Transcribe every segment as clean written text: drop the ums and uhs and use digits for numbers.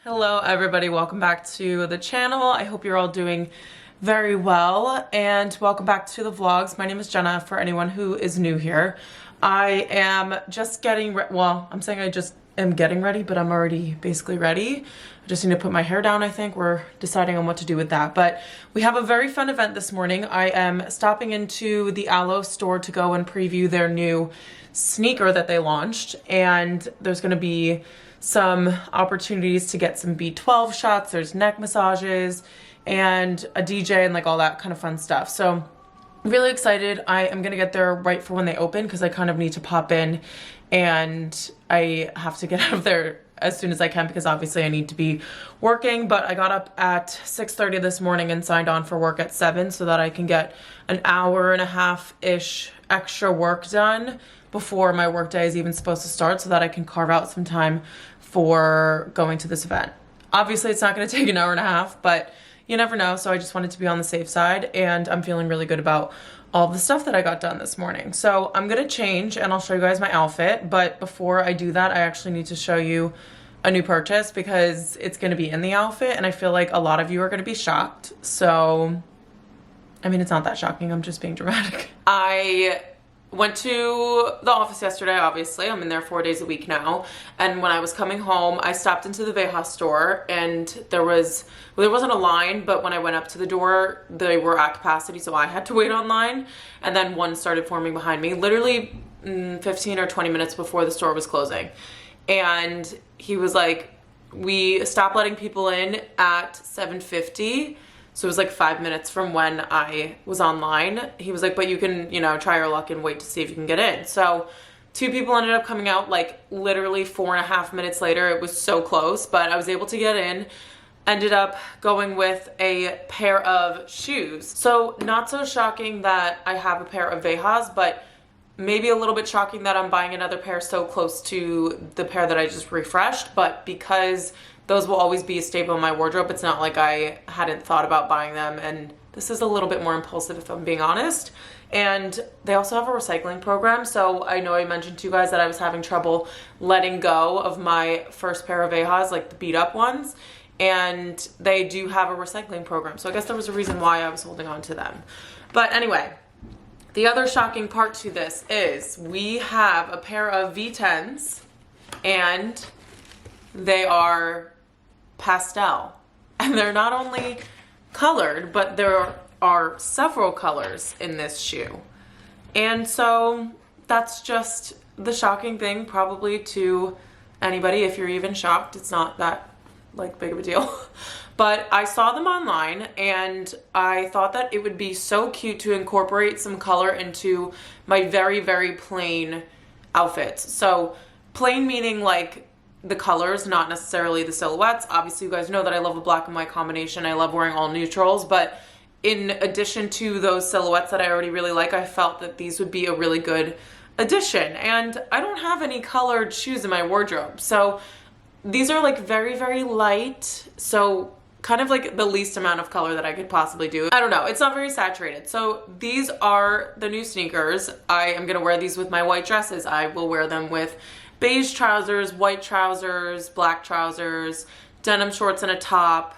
Hello everybody, welcome back to the channel. I hope you're all doing very well and welcome back to the vlogs. My name is Jenna for anyone who is new here. I am just getting well, I'm saying I just am getting ready, but I'm already basically ready. I just need to put my hair down, I think. We're deciding on what to do with that. But we have a very fun event this morning. I am stopping into the Aloe store to go and preview their new sneaker that they launched. And there's gonna be some opportunities to get some B12 shots. There's neck massages and a DJ and like all that kind of fun stuff. So really excited. I am gonna get there right for when they open because I kind of need to pop in and I have to get out of there as soon as I can because obviously I need to be working. But I got up at 6:30 this morning and signed on for work at 7 so that I can get an hour and a half-ish extra work done before my work day is even supposed to start so that I can carve out some time for going to this event. Obviously it's not going to take an hour and a half, but you never know, so I just wanted to be on the safe side and I'm feeling really good about all the stuff that I got done this morning. So I'm gonna change and I'll show you guys my outfit, but before I do that I actually need to show you a new purchase because it's gonna be in the outfit and I feel like a lot of you are gonna be shocked. So, I mean, it's not that shocking, I'm just being dramatic. I went to the office yesterday, obviously. I'm in there 4 days a week now. And when I was coming home, I stopped into the Veja store and there wasn't a line, but when I went up to the door, they were at capacity, so I had to wait online. And then one started forming behind me, literally 15 or 20 minutes before the store was closing. And he was like, we stopped letting people in at 7:50. So it was like 5 minutes from when I was online. He was like, but you can, you know, try your luck and wait to see if you can get in. So 2 people ended up coming out like literally 4.5 minutes later. It was so close, but I was able to get in. Ended up going with a pair of shoes. So not so shocking that I have a pair of Vejas, but maybe a little bit shocking that I'm buying another pair so close to the pair that I just refreshed. But because those will always be a staple in my wardrobe, it's not like I hadn't thought about buying them, and this is a little bit more impulsive if I'm being honest. And they also have a recycling program, so I know I mentioned to you guys that I was having trouble letting go of my first pair of Vejas, like the beat up ones, and they do have a recycling program, so I guess there was a reason why I was holding on to them. But anyway, the other shocking part to this is we have a pair of V10s and they are pastel, and they're not only colored, but there are several colors in this shoe. And so that's just the shocking thing probably to anybody. If you're even shocked, it's not that like big of a deal. But I saw them online and I thought that it would be so cute to incorporate some color into my very, very plain outfits. So plain meaning like the colors, not necessarily the silhouettes. Obviously you guys know that I love a black and white combination. I love wearing all neutrals, but in addition to those silhouettes that I already really like, I felt that these would be a really good addition. And I don't have any colored shoes in my wardrobe, so these are like very, very light, so kind of like the least amount of color that I could possibly do. I don't know, it's not very saturated. So these are the new sneakers. I am gonna wear these with my white dresses. I will wear them with beige trousers, white trousers, black trousers, denim shorts and a top,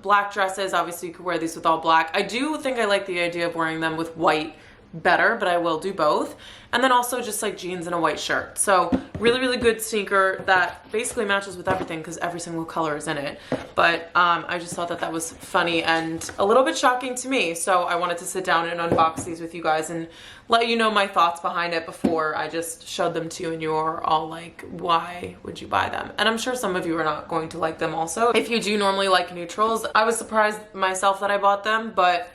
black dresses. Obviously you could wear these with all black. I do think I like the idea of wearing them with white better, but I will do both. And then also just like jeans and a white shirt. So really, really good sneaker that basically matches with everything because every single color is in it. But I just thought that that was funny and a little bit shocking to me. So I wanted to sit down and unbox these with you guys and let you know my thoughts behind it before I just showed them to you and you're all like, why would you buy them? And I'm sure some of you are not going to like them also. If you do normally like neutrals, I was surprised myself that I bought them, but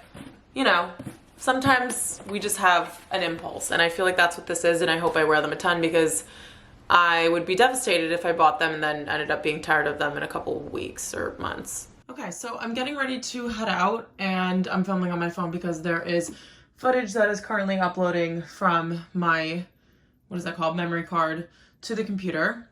you know, sometimes we just have an impulse and I feel like that's what this is, and I hope I wear them a ton because I would be devastated if I bought them and then ended up being tired of them in a couple weeks or months. Okay, so I'm getting ready to head out and I'm filming on my phone because there is footage that is currently uploading from my, what is that called, memory card to the computer.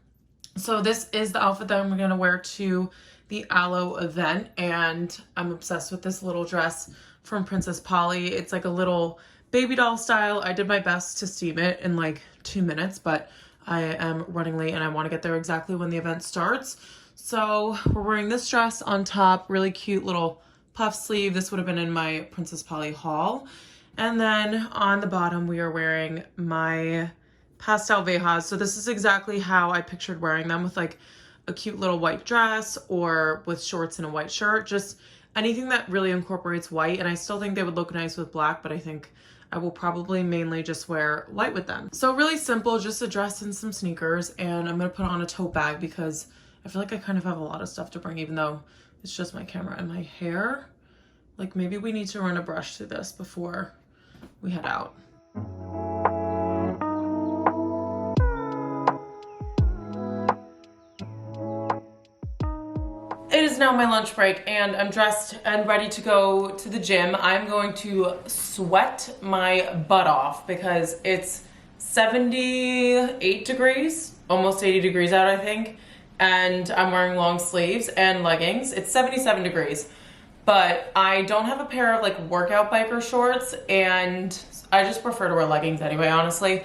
So this is the outfit that I'm gonna wear to the Aloe event, and I'm obsessed with this little dress from Princess Polly. It's like a little baby doll style. I did my best to steam it in like 2 minutes, but I am running late and I want to get there exactly when the event starts. So we're wearing this dress on top, really cute little puff sleeve. This would have been in my Princess Polly haul. And then on the bottom, we are wearing my pastel vejas. So this is exactly how I pictured wearing them, with like a cute little white dress or with shorts and a white shirt. Just anything that really incorporates white. And I still think they would look nice with black, but I think I will probably mainly just wear white with them. So really simple, just a dress and some sneakers. And I'm gonna put on a tote bag because I feel like I kind of have a lot of stuff to bring, even though it's just my camera and my hair. Like maybe we need to run a brush through this before we head out. It is now my lunch break and I'm dressed and ready to go to the gym. I'm going to sweat my butt off because it's 78 degrees, almost 80 degrees out, I think. And I'm wearing long sleeves and leggings. It's 77 degrees, but I don't have a pair of like workout biker shorts, and I just prefer to wear leggings anyway, honestly.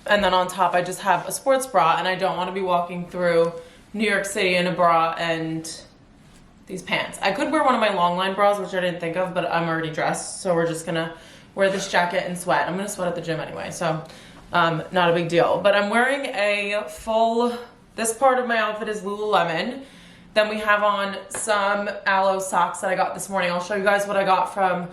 And then on top, I just have a sports bra, and I don't want to be walking through New York City in a bra and these pants. I could wear one of my long line bras, which I didn't think of, but I'm already dressed, so we're just gonna wear this jacket and sweat. I'm gonna sweat at the gym anyway, so not a big deal. But I'm wearing a full, this part of my outfit is Lululemon. Then we have on some aloe socks that I got this morning. I'll show you guys what I got from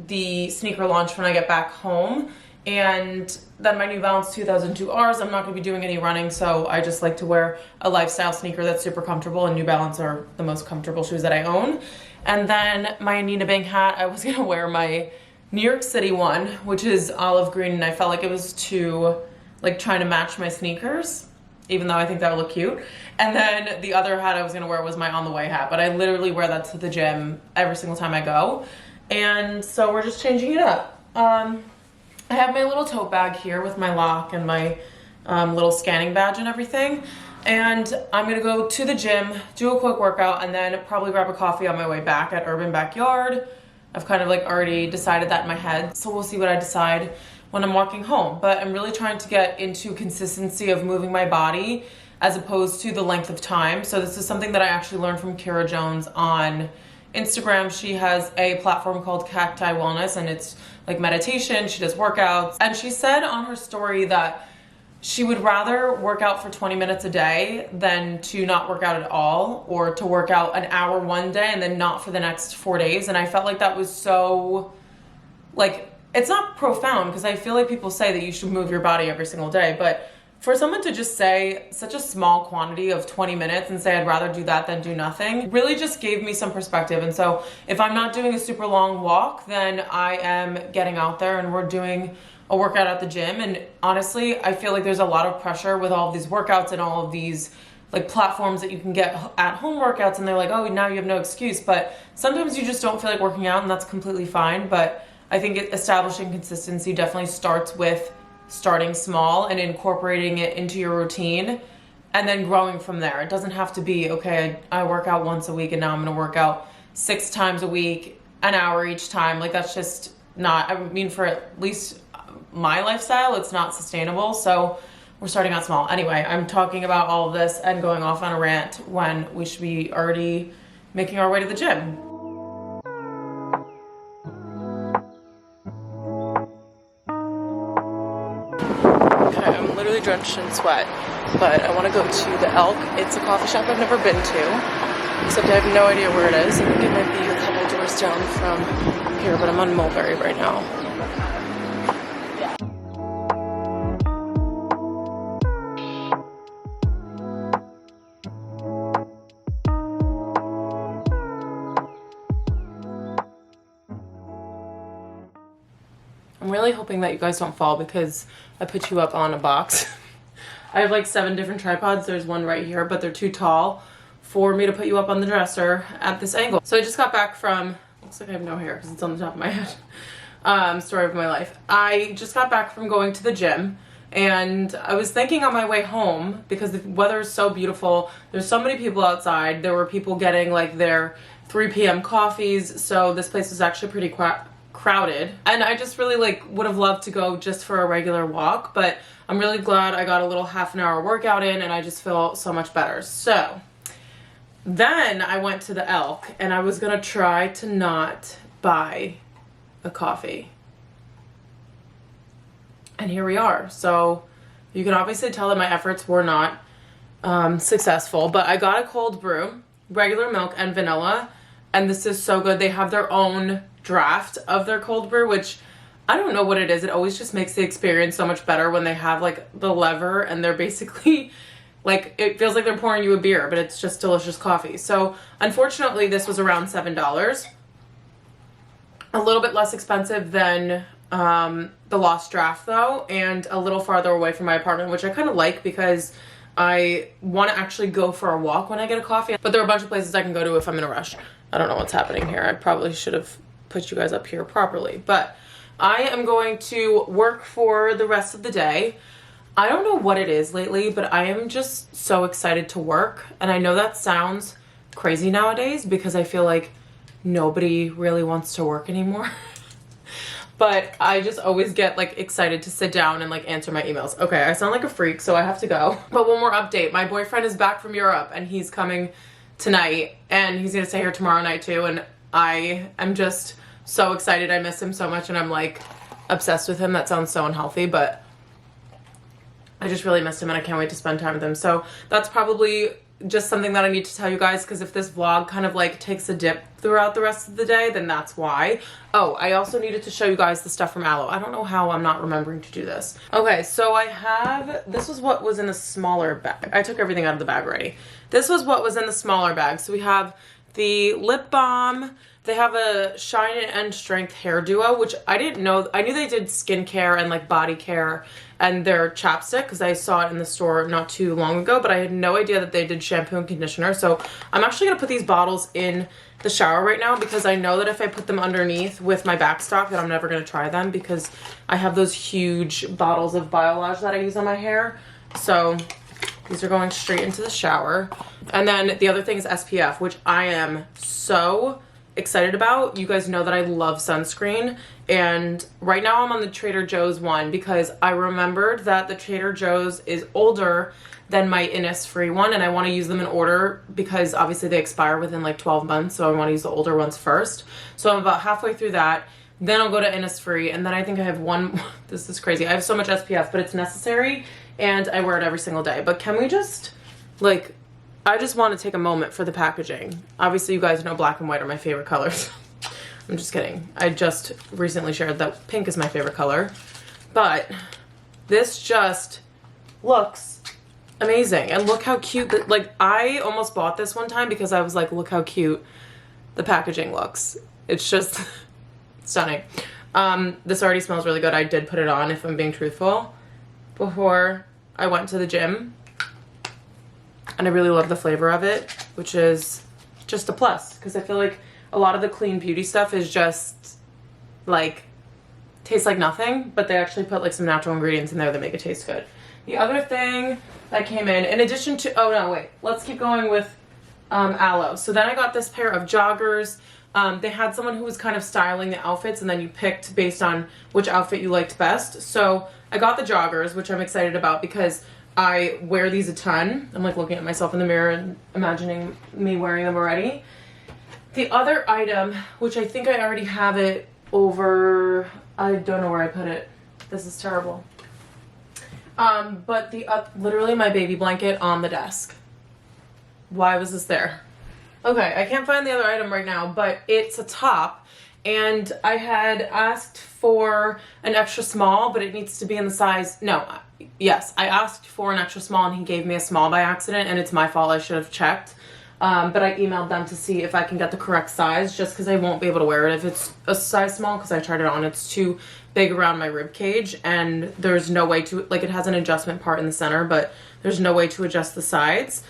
the sneaker launch when I get back home. And then my New Balance 2002Rs. I'm not gonna be doing any running, so I just like to wear a lifestyle sneaker that's super comfortable, and New Balance are the most comfortable shoes that I own. And then my Nina Bing hat, I was gonna wear my New York City one, which is olive green, and I felt like it was too, like, trying to match my sneakers, even though I think that would look cute. And then the other hat I was gonna wear was my On the Way hat, but I literally wear that to the gym every single time I go. And so we're just changing it up. I have my little tote bag here with my lock and my little scanning badge and everything. And I'm gonna go to the gym, do a quick workout, and then probably grab a coffee on my way back at Urban Backyard. I've kind of like already decided that in my head, so we'll see what I decide when I'm walking home. But I'm really trying to get into consistency of moving my body as opposed to the length of time. So this is something that I actually learned from Kira Jones on Instagram. She has a platform called Cacti Wellness, and it's like meditation. She does workouts, and she said on her story that she would rather work out for 20 minutes a day than to not work out at all, or to work out an hour one day and then not for the next 4 days. And I felt like that was so, like, it's not profound, because I feel like people say that you should move your body every single day, but for someone to just say such a small quantity of 20 minutes and say I'd rather do that than do nothing really just gave me some perspective. And so if I'm not doing a super long walk, then I am getting out there and we're doing a workout at the gym. And honestly, I feel like there's a lot of pressure with all of these workouts and all of these like platforms that you can get at home workouts, and they're like, oh, now you have no excuse. But sometimes you just don't feel like working out, and that's completely fine. But I think establishing consistency definitely starts with starting small and incorporating it into your routine and then growing from there. It doesn't have to be, okay, I work out once a week and now I'm gonna work out 6 times a week, an hour each time. Like, that's just not, I mean, for at least my lifestyle, it's not sustainable. So we're starting out small. Anyway, I'm talking about all of this and going off on a rant when we should be already making our way to the gym. I'm literally drenched in sweat, but I want to go to the Elk. It's a coffee shop I've never been to, except I have no idea where it is. I think it might be a couple doors down from here, but I'm on Mulberry right now. I'm really hoping that you guys don't fall because I put you up on a box. I have like 7 different tripods. There's one right here, but they're too tall for me to put you up on the dresser at this angle. So I just got back from, looks like I have no hair because it's on the top of my head. Story of my life. I just got back from going to the gym, and I was thinking on my way home, because the weather is so beautiful, there's so many people outside. There were people getting like their 3 p.m. coffees, so this place was actually pretty crowded, and I just really like would have loved to go just for a regular walk, but I'm really glad I got a little half an hour workout in, and I just feel so much better. So then I went to the Elk, and I was gonna try to not buy a coffee, and here we are. So you can obviously tell that my efforts were not successful, but I got a cold brew, regular milk and vanilla, and this is so good. They have their own draft of their cold brew, which I don't know what it is. It always just makes the experience so much better when they have like the lever and they're basically like, it feels like they're pouring you a beer, but it's just delicious coffee. So unfortunately this was around $7, a little bit less expensive than the Lost Draft though, and a little farther away from my apartment, which I kind of like because I want to actually go for a walk when I get a coffee. But there are a bunch of places I can go to if I'm in a rush. I don't know what's happening here. I probably should have put you guys up here properly, but I am going to work for the rest of the day. I don't know what it is lately, but I am just so excited to work. And I know that sounds crazy nowadays because I feel like nobody really wants to work anymore. But I just always get like excited to sit down and like answer my emails. Okay, I sound like a freak, so I have to go. But one more update. My boyfriend is back from Europe and he's coming tonight, and he's gonna stay here tomorrow night too. And I am just so excited. I miss him so much, and I'm like obsessed with him. That sounds so unhealthy, but I just really missed him, and I can't wait to spend time with him. So that's probably just something that I need to tell you guys, because if this vlog kind of like takes a dip throughout the rest of the day, then that's why. Oh, I also needed to show you guys the stuff from Aloe. I don't know how I'm not remembering to do this. Okay, so I have, this was what was in the smaller bag. I took everything out of the bag already. This was what was in the smaller bag. So we have the lip balm. They have a Shine and Strength hair duo, which I didn't know. I knew they did skincare and like body care and their chapstick because I saw it in the store not too long ago, but I had no idea that they did shampoo and conditioner. So I'm actually gonna put these bottles in the shower right now because I know that if I put them underneath with my backstock that I'm never gonna try them because I have those huge bottles of Biolage that I use on my hair. So these are going straight into the shower. And then the other thing is SPF, which I am so excited about. You guys know that I love sunscreen, and right now I'm on the Trader Joe's one because I remembered that the Trader Joe's is older than my Innisfree one, and I want to use them in order because obviously they expire within like 12 months, so I want to use the older ones first. So I'm about halfway through that, then I'll go to Innisfree, and then I think I have one, this is crazy, I have so much SPF, but it's necessary and I wear it every single day. But can we just like, I just want to take a moment for the packaging. Obviously, you guys know black and white are my favorite colors. I'm just kidding. I just recently shared that pink is my favorite color. But this just looks amazing. And look how cute, like I almost bought this one time because I was like, look how cute the packaging looks. It's just stunning. This already smells really good. I did put it on, if I'm being truthful, before I went to the gym. And I really love the flavor of it, which is just a plus because I feel like a lot of the clean beauty stuff is just like tastes like nothing, but they actually put like some natural ingredients in there that make it taste good. The other thing that came in addition to, oh no, wait, let's keep going with Aloe. So then I got this pair of joggers. They had someone who was kind of styling the outfits, and then you picked based on which outfit you liked best. So I got the joggers, which I'm excited about because I wear these a ton. I'm like looking at myself in the mirror and imagining me wearing them already. The other item, which I think I already have it over, I don't know where I put it. This is terrible. But literally my baby blanket on the desk. Why was this there? Okay, I can't find the other item right now, but it's a top, and I had asked for an extra small, but it needs to be in the size, no, yes, I asked for an extra small and he gave me a small by accident, and it's my fault, I should have checked. But I emailed them to see if I can get the correct size, just because I won't be able to wear it if it's a size small, because I tried it on, it's too big around my rib cage, and there's no way to, like, it has an adjustment part in the center, but there's no way to adjust the sides.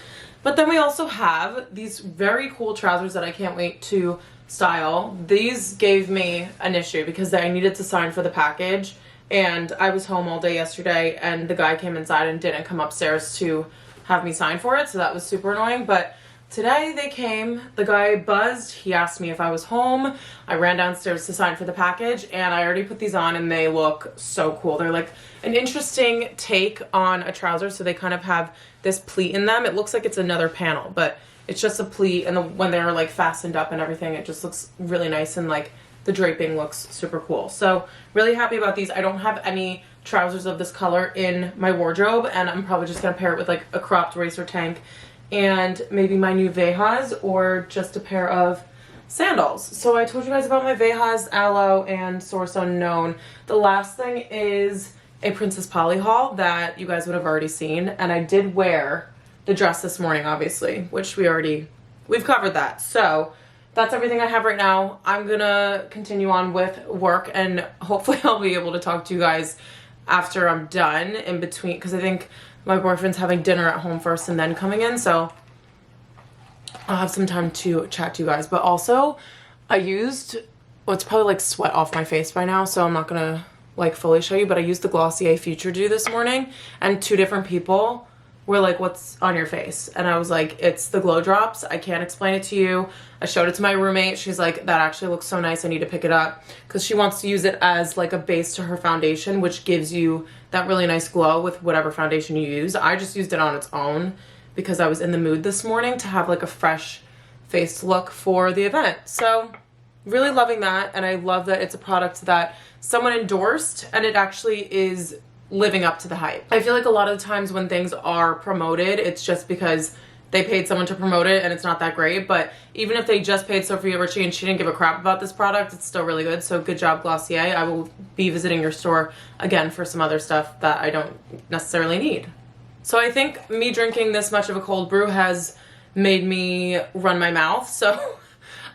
But then we also have these very cool trousers that I can't wait to style. These gave me an issue because I needed to sign for the package, and I was home all day yesterday, and the guy came inside and didn't come upstairs to have me sign for it, so that was super annoying. But today they came. The guy buzzed. He asked me if I was home. I ran downstairs to sign for the package, and I already put these on and they look so cool. They're like an interesting take on a trouser. So they kind of have this pleat in them. It looks like it's another panel, but it's just a pleat, and when they're like fastened up and everything, it just looks really nice, and like the draping looks super cool. So really happy about these. I don't have any trousers of this color in my wardrobe, and I'm probably just gonna pair it with like a cropped racer tank and maybe my new Vejas, or just a pair of sandals. So I told you guys about my Vejas, Aloe, and Source Unknown. The last thing is a Princess Polly haul that you guys would have already seen, and I did wear the dress this morning, obviously, which we've covered that. So that's everything I have right now. I'm gonna continue on with work, and hopefully I'll be able to talk to you guys after I'm done, in between, because I think my boyfriend's having dinner at home first and then coming in, so I'll have some time to chat to you guys. But also, I used, well, it's probably like sweat off my face by now, so I'm not gonna like fully show you, but I used the Glossier Future Dew this morning, and 2 different people were like, what's on your face? And I was like, it's the Glow Drops. I can't explain it to you. I showed it to my roommate. She's like, that actually looks so nice. I need to pick it up, because she wants to use it as like a base to her foundation, which gives you that really nice glow with whatever foundation you use. I just used it on its own because I was in the mood this morning to have like a fresh face look for the event. So really loving that. And I love that it's a product that someone endorsed, and it actually is living up to the hype. I feel like a lot of the times when things are promoted, it's just because they paid someone to promote it and it's not that great. But even if they just paid Sophia Richie and she didn't give a crap about this product, it's still really good. So good job, Glossier. I will be visiting your store again for some other stuff that I don't necessarily need. So I think me drinking this much of a cold brew has made me run my mouth. So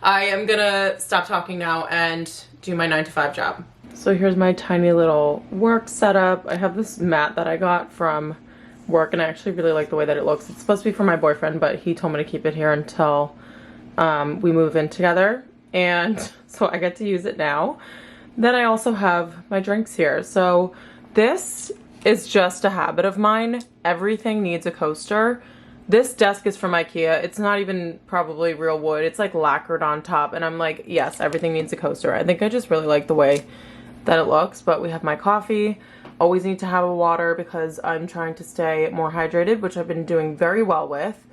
I am gonna stop talking now and do my 9-to-5 job. So here's my tiny little work setup. I have this mat that I got from work, and I actually really like the way that it looks. It's supposed to be for my boyfriend, but he told me to keep it here until we move in together, and so I get to use it now. Then I also have my drinks here. So this is just a habit of mine. Everything needs a coaster. This desk is from IKEA. It's not even probably real wood. It's like lacquered on top, and I'm like, yes, everything needs a coaster. I think I just really like the way that it looks. But we have my coffee. Always need to have a water because I'm trying to stay more hydrated, which I've been doing very well with.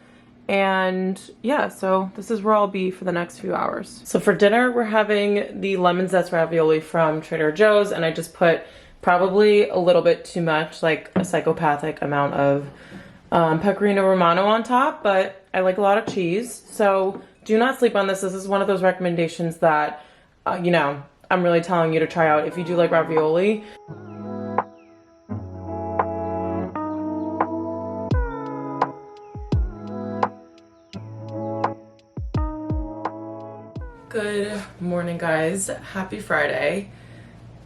And yeah, so this is where I'll be for the next few hours. So for dinner, we're having the lemon zest ravioli from Trader Joe's, and I just put probably a little bit too much, like a psychopathic amount of pecorino romano on top, but I like a lot of cheese. So do not sleep on this. This is one of those recommendations that, you know, I'm really telling you to try out if you do like ravioli. Good morning, guys. Happy Friday.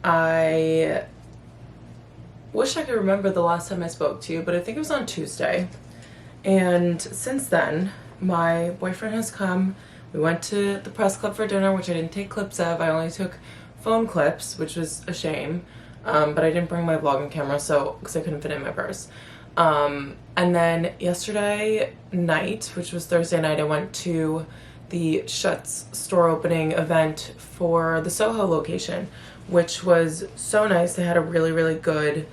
I wish I could remember the last time I spoke to you, but I think it was on Tuesday. And since then, my boyfriend has come. We went to the press club for dinner, which I didn't take clips of. I only took phone clips, which was a shame. But I didn't bring my vlogging camera, so because I couldn't fit it in my purse. And then yesterday night, which was Thursday night, I went to the Schutz store opening event for the SOHO location, which was so nice. They had a really, really good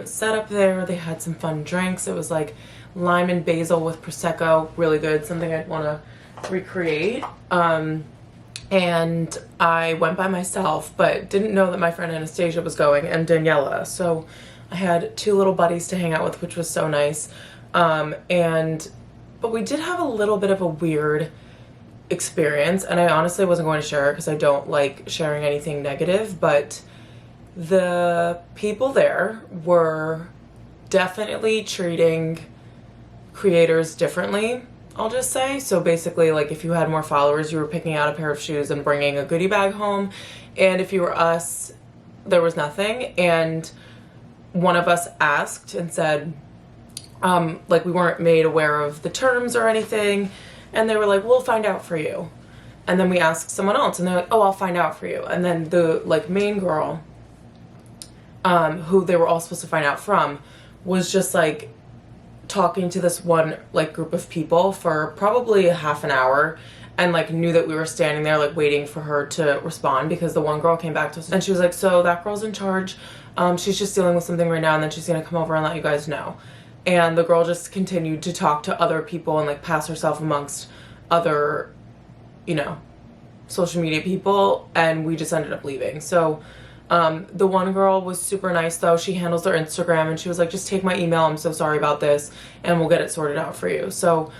setup there. They had some fun drinks. It was like lime and basil with Prosecco, really good, something I'd want to recreate. And I went by myself, but didn't know that my friend Anastasia was going, and Daniela. So I had 2 little buddies to hang out with, which was so nice. But we did have a little bit of a weird experience, and I honestly wasn't going to share it because I don't like sharing anything negative, but the people there were definitely treating creators differently, I'll just say. So basically, like, if you had more followers, you were picking out a pair of shoes and bringing a goodie bag home, and if you were us, there was nothing. And one of us asked and said, like, we weren't made aware of the terms or anything. And they were like, we'll find out for you. And then we asked someone else, and they're like, oh, I'll find out for you. And then the, like, main girl, who they were all supposed to find out from, was just, like, talking to this one like group of people for probably a half an hour, and like knew that we were standing there like waiting for her to respond, because the one girl came back to us and she was like, so that girl's in charge, she's just dealing with something right now, and then she's gonna come over and let you guys know. And the girl just continued to talk to other people and like pass herself amongst other, you know, social media people, and we just ended up leaving. So the one girl was super nice though. She handles their Instagram, and she was like, just take my email, I'm so sorry about this, and we'll get it sorted out for you. So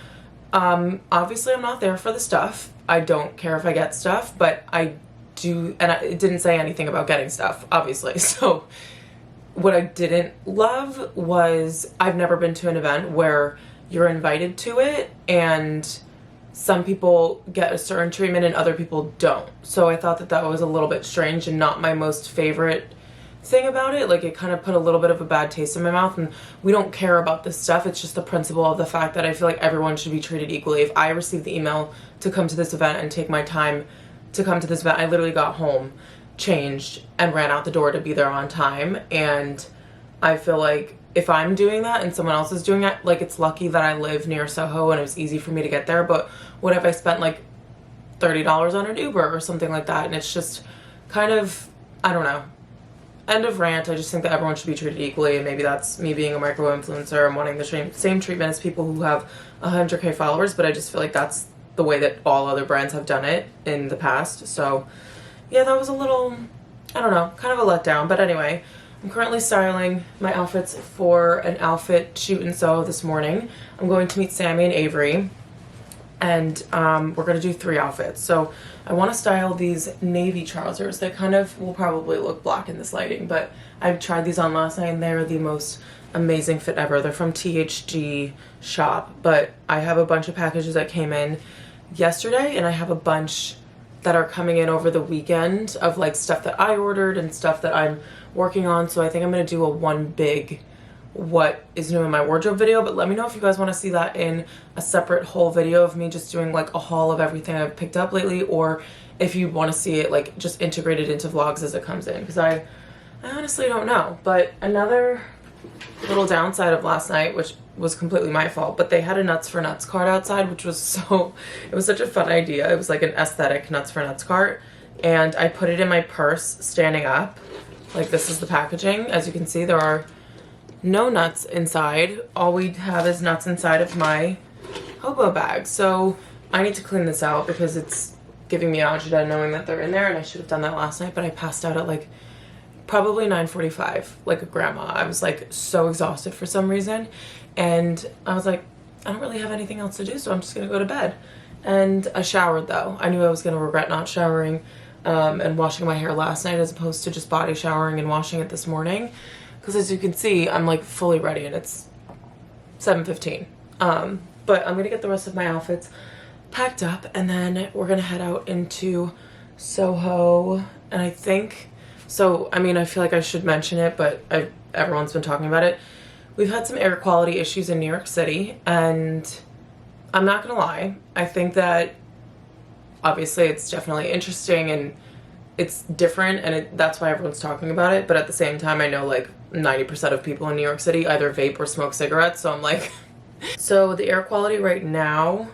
obviously I'm not there for the stuff. I don't care if I get stuff, but I do, and it didn't say anything about getting stuff, obviously. So what I didn't love was, I've never been to an event where you're invited to it and some people get a certain treatment and other people don't. So I thought that that was a little bit strange and not my most favorite thing about it. Like, it kind of put a little bit of a bad taste in my mouth, and we don't care about this stuff. It's just the principle of the fact that I feel like everyone should be treated equally. If I received the email to come to this event and take my time to come to this event, I literally got home, changed, and ran out the door to be there on time. And I feel like if I'm doing that and someone else is doing it, like, it's lucky that I live near SOHO and it was easy for me to get there. But what if I spent like $30 on an Uber or something like that? And it's just kind of, I don't know. End of rant. I just think that everyone should be treated equally, and maybe that's me being a micro influencer and wanting the same treatment as people who have 100K followers, but I just feel like that's the way that all other brands have done it in the past. So yeah, that was a little, I don't know, kind of a letdown. But anyway, I'm currently styling my outfits for an outfit shoot in SOHO this morning. I'm going to meet Sammy and Avery, and we're going to do 3 outfits. So I want to style these navy trousers. They kind of will probably look black in this lighting, but I tried these on last night and they're the most amazing fit ever. They're from THG shop, but I have a bunch of packages that came in yesterday, and I have a bunch that are coming in over the weekend of like stuff that I ordered and stuff that I'm working on. So I think I'm going to do a one big what is new in my wardrobe video, but let me know if you guys want to see that in a separate whole video of me just doing like a haul of everything I've picked up lately, or if you want to see it like just integrated into vlogs as it comes in, because I honestly don't know. But another little downside of last night, which was completely my fault, but they had a Nuts for Nuts cart outside, which was it was such a fun idea. It was like an aesthetic Nuts for Nuts cart, and I put it in my purse standing up. Like, this is the packaging. As you can see, there are no nuts inside. All we have is nuts inside of my hobo bag. So I need to clean this out because it's giving me agita knowing that they're in there, and I should have done that last night, but I passed out at like probably 9:45 like a grandma. I was like so exhausted for some reason, and I was like, I don't really have anything else to do, so I'm just gonna go to bed. And I showered though. I knew I was gonna regret not showering and washing my hair last night as opposed to just body showering and washing it this morning, because as you can see, I'm like fully ready and it's 7:15. But I'm gonna get the rest of my outfits packed up, and then we're gonna head out into SOHO. And I think, so I mean, I feel like I should mention it, but everyone's been talking about it. We've had some air quality issues in New York City, and I'm not gonna lie, I think that obviously it's definitely interesting and it's different, and that's why everyone's talking about it. But at the same time, I know like 90% of people in New York City either vape or smoke cigarettes, so I'm like so the air quality right now,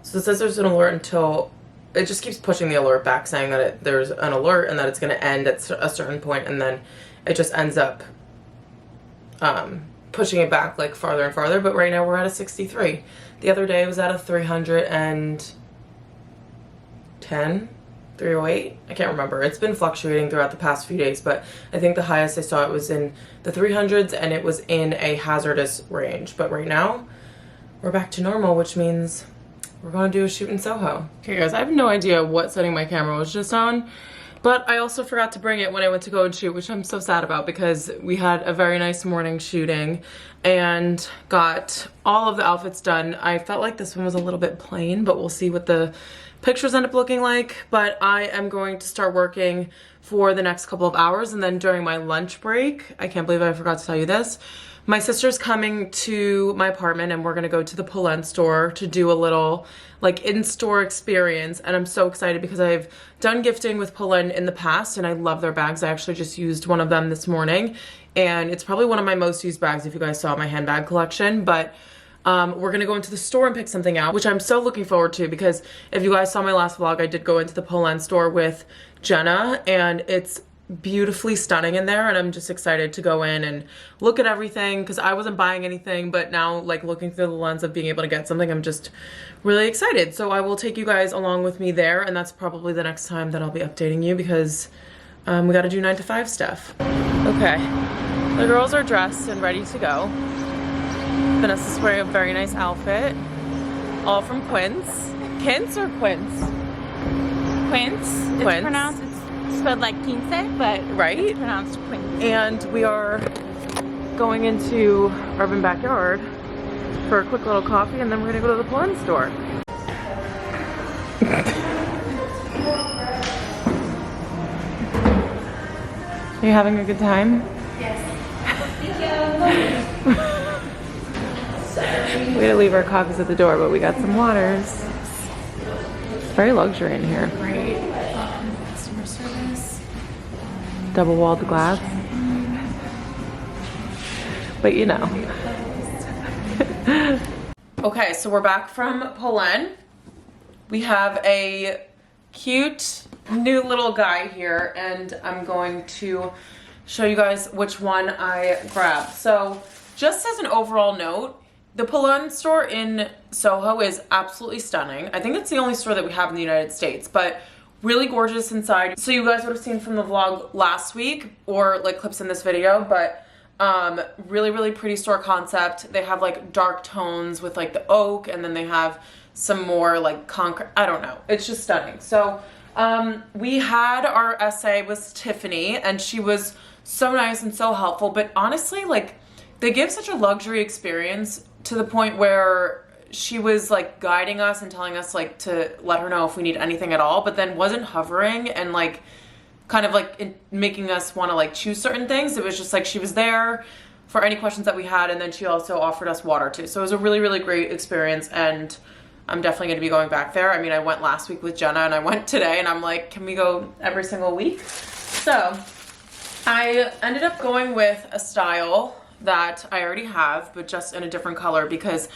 so it says there's an alert until, it just keeps pushing the alert back, saying that there's an alert and that it's going to end at a certain point, and then it just ends up pushing it back like farther and farther. But right now we're at a 63. The other day it was at a 310, 308, I can't remember. It's been fluctuating throughout the past few days, but I think the highest I saw it was in the 300s, and it was in a hazardous range. But right now we're back to normal, which means we're gonna do a shoot in SOHO. Okay guys, I have no idea what setting my camera was just on, but I also forgot to bring it when I went to go and shoot, which I'm so sad about, because we had a very nice morning shooting and got all of the outfits done. I felt like this one was a little bit plain, but we'll see what the pictures end up looking like. But I am going to start working for the next couple of hours, and then during my lunch break, I can't believe I forgot to tell you this, my sister's coming to my apartment, and we're gonna go to the Polene store to do a little like in-store experience. And I'm so excited because I've done gifting with Polene in the past and I love their bags. I actually just used one of them this morning and it's probably one of my most used bags if you guys saw my handbag collection. But we're gonna go into the store and pick something out, which I'm so looking forward to, because if you guys saw my last vlog, I did go into the Polene store with Jenna, and it's beautifully stunning in there, and I'm just excited to go in and look at everything, because I wasn't buying anything, but now, like, looking through the lens of being able to get something, I'm just really excited. So I will take you guys along with me there, and that's probably the next time that I'll be updating you, because we got to do 9 to 5 stuff. Okay, the girls are dressed and ready to go. Vanessa's wearing a very nice outfit, all from Quince. Quince or Quince? Quince. It's pronounced, it's spelled like quince, but right? It's pronounced Quince. And we are going into Urban Backyard for a quick little coffee, and then we're gonna go to the Polene store. Are you having a good time? Yes. Thank you. We had to leave our coffees at the door, but we got some waters. It's very luxury in here. Great customer service. Double walled glass. But you know. Okay, so we're back from Polene. We have a cute new little guy here, and I'm going to show you guys which one I grabbed. So just as an overall note, the Polene store in SOHO is absolutely stunning. I think it's the only store that we have in the United States, but really gorgeous inside. So you guys would have seen from the vlog last week, or like clips in this video, but really, really pretty store concept. They have like dark tones with like the oak, and then they have some more like concrete, I don't know. It's just stunning. So we had our essay with Tiffany, and she was so nice and so helpful, but honestly, like, they give such a luxury experience to the point where she was like guiding us and telling us like to let her know if we need anything at all, but then wasn't hovering and like kind of like making us want to like choose certain things. It was just like she was there for any questions that we had, and then she also offered us water too. So it was a really, really great experience, and I'm definitely going to be going back there. I mean, I went last week with Jenna, and I went today, and I'm like, can we go every single week? So I ended up going with a style that I already have, but just in a different color, because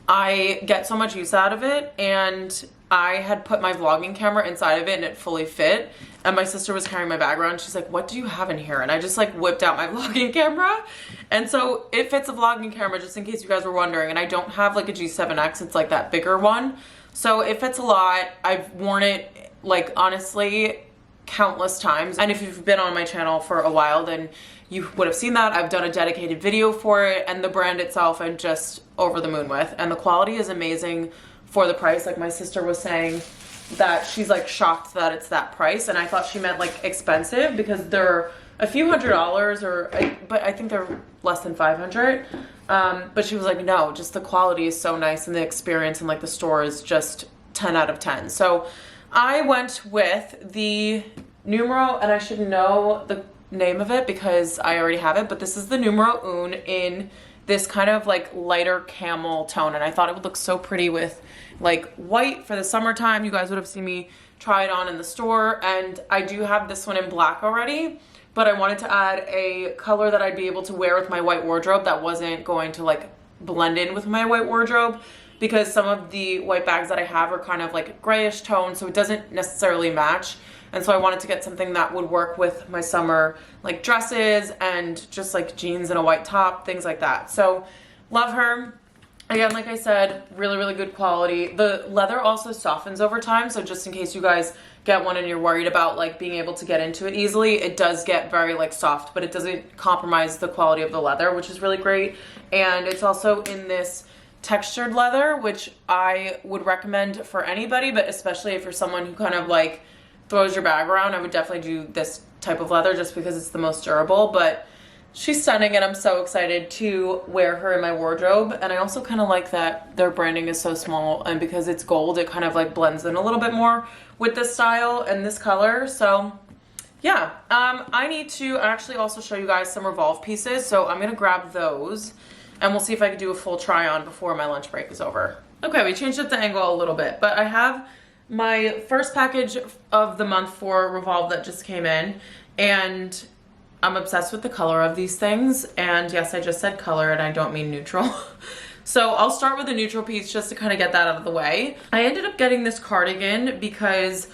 I get so much use out of it, and I had put my vlogging camera inside of it and it fully fit, and my sister was carrying my bag around. She's like, what do you have in here? And I just like whipped out my vlogging camera, and so it fits a vlogging camera, just in case you guys were wondering. And I don't have like a G7X, it's like that bigger one, so it fits a lot. I've worn it like honestly countless times, and if you've been on my channel for a while, then you would have seen that I've done a dedicated video for it, and the brand itself I'm just over the moon with, and the quality is amazing for the price. Like my sister was saying that she's like shocked that it's that price, and I thought she meant like expensive, because they're a few $100s, or but I think they're less than 500. But she was like, no, just the quality is so nice, and the experience and like the store is just 10 out of 10. So I went with the numero, and I should know the name of it because I already have it, but this is the numero un in this kind of like lighter camel tone, and I thought it would look so pretty with like white for the summertime. You guys would have seen me try it on in the store, and I do have this one in black already, but I wanted to add a color that I'd be able to wear with my white wardrobe that wasn't going to like blend in with my white wardrobe, because some of the white bags that I have are kind of like grayish tone, so it doesn't necessarily match. And so I wanted to get something that would work with my summer like dresses and just like jeans and a white top, things like that. So love her. Again, like I said, really, really good quality. The leather also softens over time, so just in case you guys get one and you're worried about like being able to get into it easily, it does get very like soft, but it doesn't compromise the quality of the leather, which is really great. And it's also in this textured leather, which I would recommend for anybody, but especially if you're someone who kind of like throws your bag around, I would definitely do this type of leather just because it's the most durable. But she's stunning, and I'm so excited to wear her in my wardrobe. And I also kind of like that their branding is so small, and because it's gold, it kind of like blends in a little bit more with this style and this color. So yeah, I need to actually also show you guys some Revolve pieces, so I'm gonna grab those, and we'll see if I can do a full try on before my lunch break is over. Okay, we changed up the angle a little bit, but I have my first package of the month for Revolve that just came in, and I'm obsessed with the color of these things. And yes, I just said color and I don't mean neutral. So I'll start with a neutral piece just to kind of get that out of the way. I ended up getting this cardigan because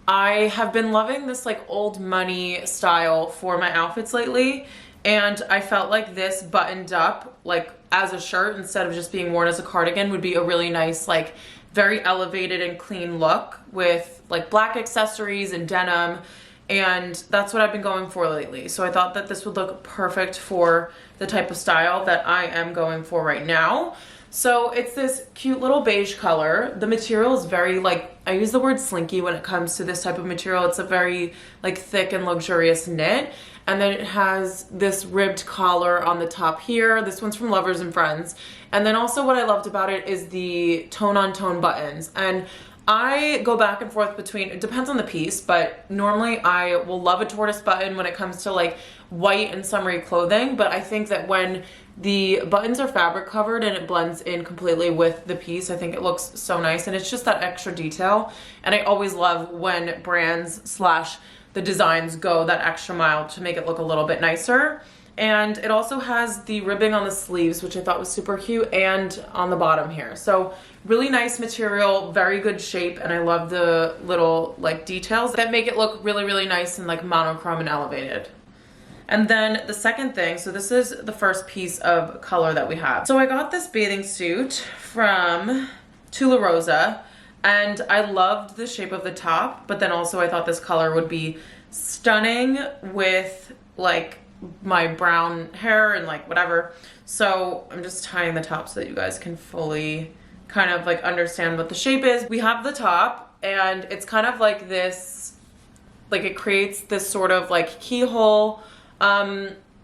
I have been loving this like old money style for my outfits lately. And I felt like this buttoned up like as a shirt instead of just being worn as a cardigan would be a really nice, like very elevated and clean look with like black accessories and denim. And that's what I've been going for lately. So I thought that this would look perfect for the type of style that I am going for right now. So it's this cute little beige color. The material is very like, I use the word slinky when it comes to this type of material. It's a very like thick and luxurious knit. And then it has this ribbed collar on the top here. This one's from Lovers and Friends. And then also what I loved about it is the tone-on-tone buttons. And I go back and forth between, it depends on the piece, but normally I will love a tortoise button when it comes to like white and summery clothing. But I think that when the buttons are fabric covered and it blends in completely with the piece, I think it looks so nice. And it's just that extra detail. And I always love when brands slash the designs go that extra mile to make it look a little bit nicer. And it also has the ribbing on the sleeves, which I thought was super cute, and on the bottom here. So really nice material, very good shape, and I love the little like details that make it look really, really nice and like monochrome and elevated. And then the second thing, so this is the first piece of color that we have. So I got this bathing suit from Tula Rosa, and I loved the shape of the top, but then also I thought this color would be stunning with like my brown hair and like whatever. So I'm just tying the top so that you guys can fully kind of like understand what the shape is. We have the top and it's kind of like this, like it creates this sort of like keyhole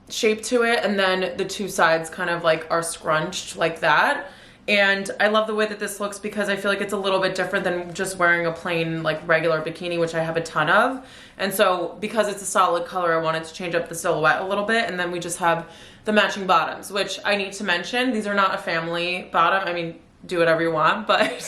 shape to it, and then the two sides kind of like are scrunched like that. And I love the way that this looks because I feel like it's a little bit different than just wearing a plain like regular bikini, which I have a ton of. And so because it's a solid color, I wanted to change up the silhouette a little bit. And then we just have the matching bottoms, which I need to mention, these are not a family bottom. I mean, do whatever you want, but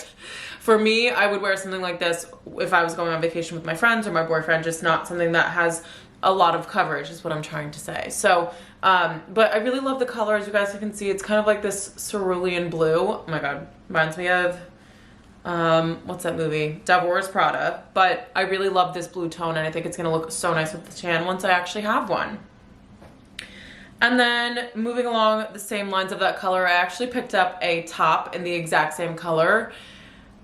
for me, I would wear something like this if I was going on vacation with my friends or my boyfriend, just not something that has a lot of coverage is what I'm trying to say. So, but I really love the color. As you guys can see, it's kind of like this cerulean blue. Oh my God, reminds me of, what's that movie? Devil Wears Prada. But I really love this blue tone and I think it's gonna look so nice with the tan once I actually have one. And then moving along the same lines of that color, I actually picked up a top in the exact same color.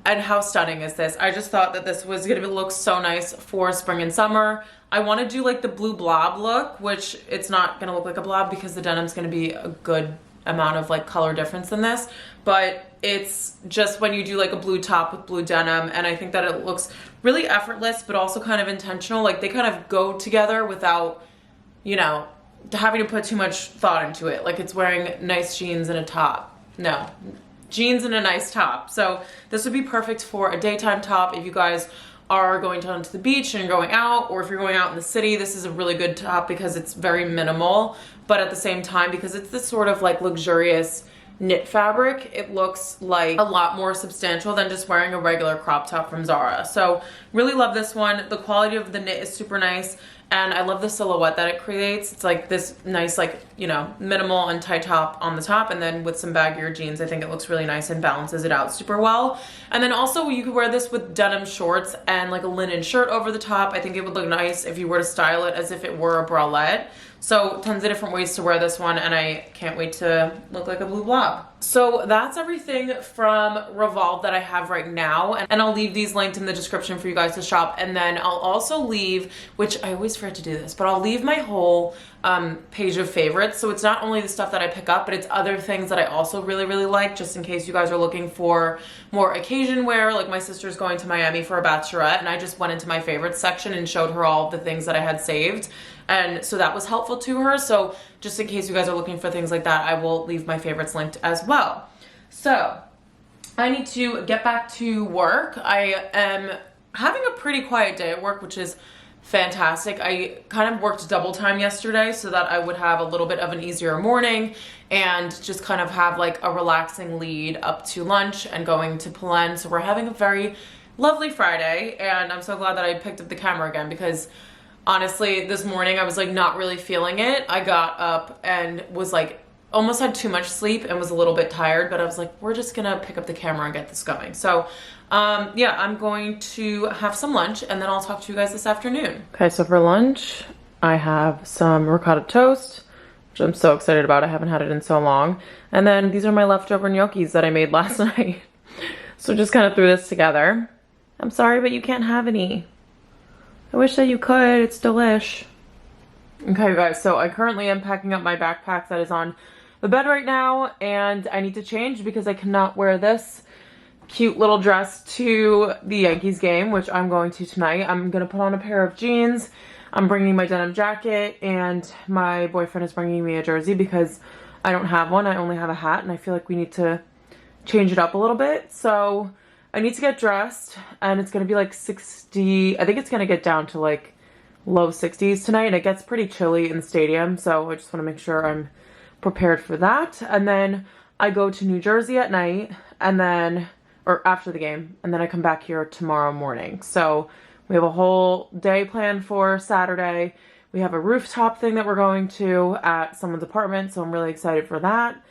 And how stunning is this? I just thought that this was gonna look so nice for spring and summer. I want to do like the blue blob look, which it's not gonna look like a blob because the denim's gonna be a good amount of like color difference in this, but it's just when you do like a blue top with blue denim, and I think that it looks really effortless but also kind of intentional. Like they kind of go together without, you know, having to put too much thought into it. Like it's wearing nice jeans and a top. No, jeans and a nice top. So this would be perfect for a daytime top if you guys are going down to the beach and going out, or if you're going out in the city. This is a really good top because it's very minimal, but at the same time, because it's this sort of like luxurious knit fabric, it looks like a lot more substantial than just wearing a regular crop top from Zara. So really love this one. The quality of the knit is super nice, and I love the silhouette that it creates. It's like this nice, like, you know, minimal and tight top on the top, and then with some baggier jeans, I think it looks really nice and balances it out super well. And then also you could wear this with denim shorts and like a linen shirt over the top. I think it would look nice if you were to style it as if it were a bralette. So tons of different ways to wear this one, and I can't wait to look like a blue blob. So that's everything from Revolve that I have right now, and I'll leave these linked in the description for you guys to shop. And then I'll also leave, which I always forget to do this, but I'll leave my whole page of favorites. So it's not only the stuff that I pick up, but it's other things that I also really, really like, just in case you guys are looking for more occasion wear. Like my sister's going to Miami for a bachelorette, and I just went into my favorites section and showed her all the things that I had saved. And so that was helpful to her. So just in case you guys are looking for things like that, I will leave my favorites linked as well. So I need to get back to work. I am having a pretty quiet day at work, which is fantastic. I kind of worked double time yesterday so that I would have a little bit of an easier morning and just kind of have like a relaxing lead up to lunch and going to Polene. So we're having a very lovely Friday, and I'm so glad that I picked up the camera again because Honestly, this morning I was like not really feeling it. I got up and was like almost had too much sleep and was a little bit tired, but I was like, we're just gonna pick up the camera and get this going. So yeah, I'm going to have some lunch and then I'll talk to you guys this afternoon. Okay, so for lunch, I have some ricotta toast, which I'm so excited about. I haven't had it in so long. And then these are my leftover gnocchis that I made last night. So just kind of threw this together. I'm sorry, but you can't have any. I wish that you could, it's delish. Okay guys, so I currently am packing up my backpack that is on the bed right now, and I need to change because I cannot wear this cute little dress to the Yankees game, which I'm going to tonight. I'm gonna put on a pair of jeans. I'm bringing my denim jacket, and my boyfriend is bringing me a jersey because I don't have one. I only have a hat, and I feel like we need to change it up a little bit. So I need to get dressed, and it's gonna be like 60, I think it's gonna get down to like low 60s tonight, and it gets pretty chilly in the stadium, so I just wanna make sure I'm prepared for that. And then I go to New Jersey at night, and then, or after the game, and then I come back here tomorrow morning. So we have a whole day planned for Saturday. We have a rooftop thing that we're going to at someone's apartment, so I'm really excited for that.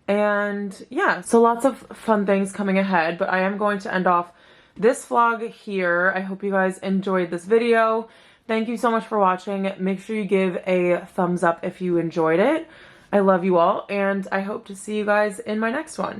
And yeah, so lots of fun things coming ahead, but I am going to end off this vlog here. I hope you guys enjoyed this video. Thank you so much for watching. Make sure you give a thumbs up if you enjoyed it. I love you all, and I hope to see you guys in my next one.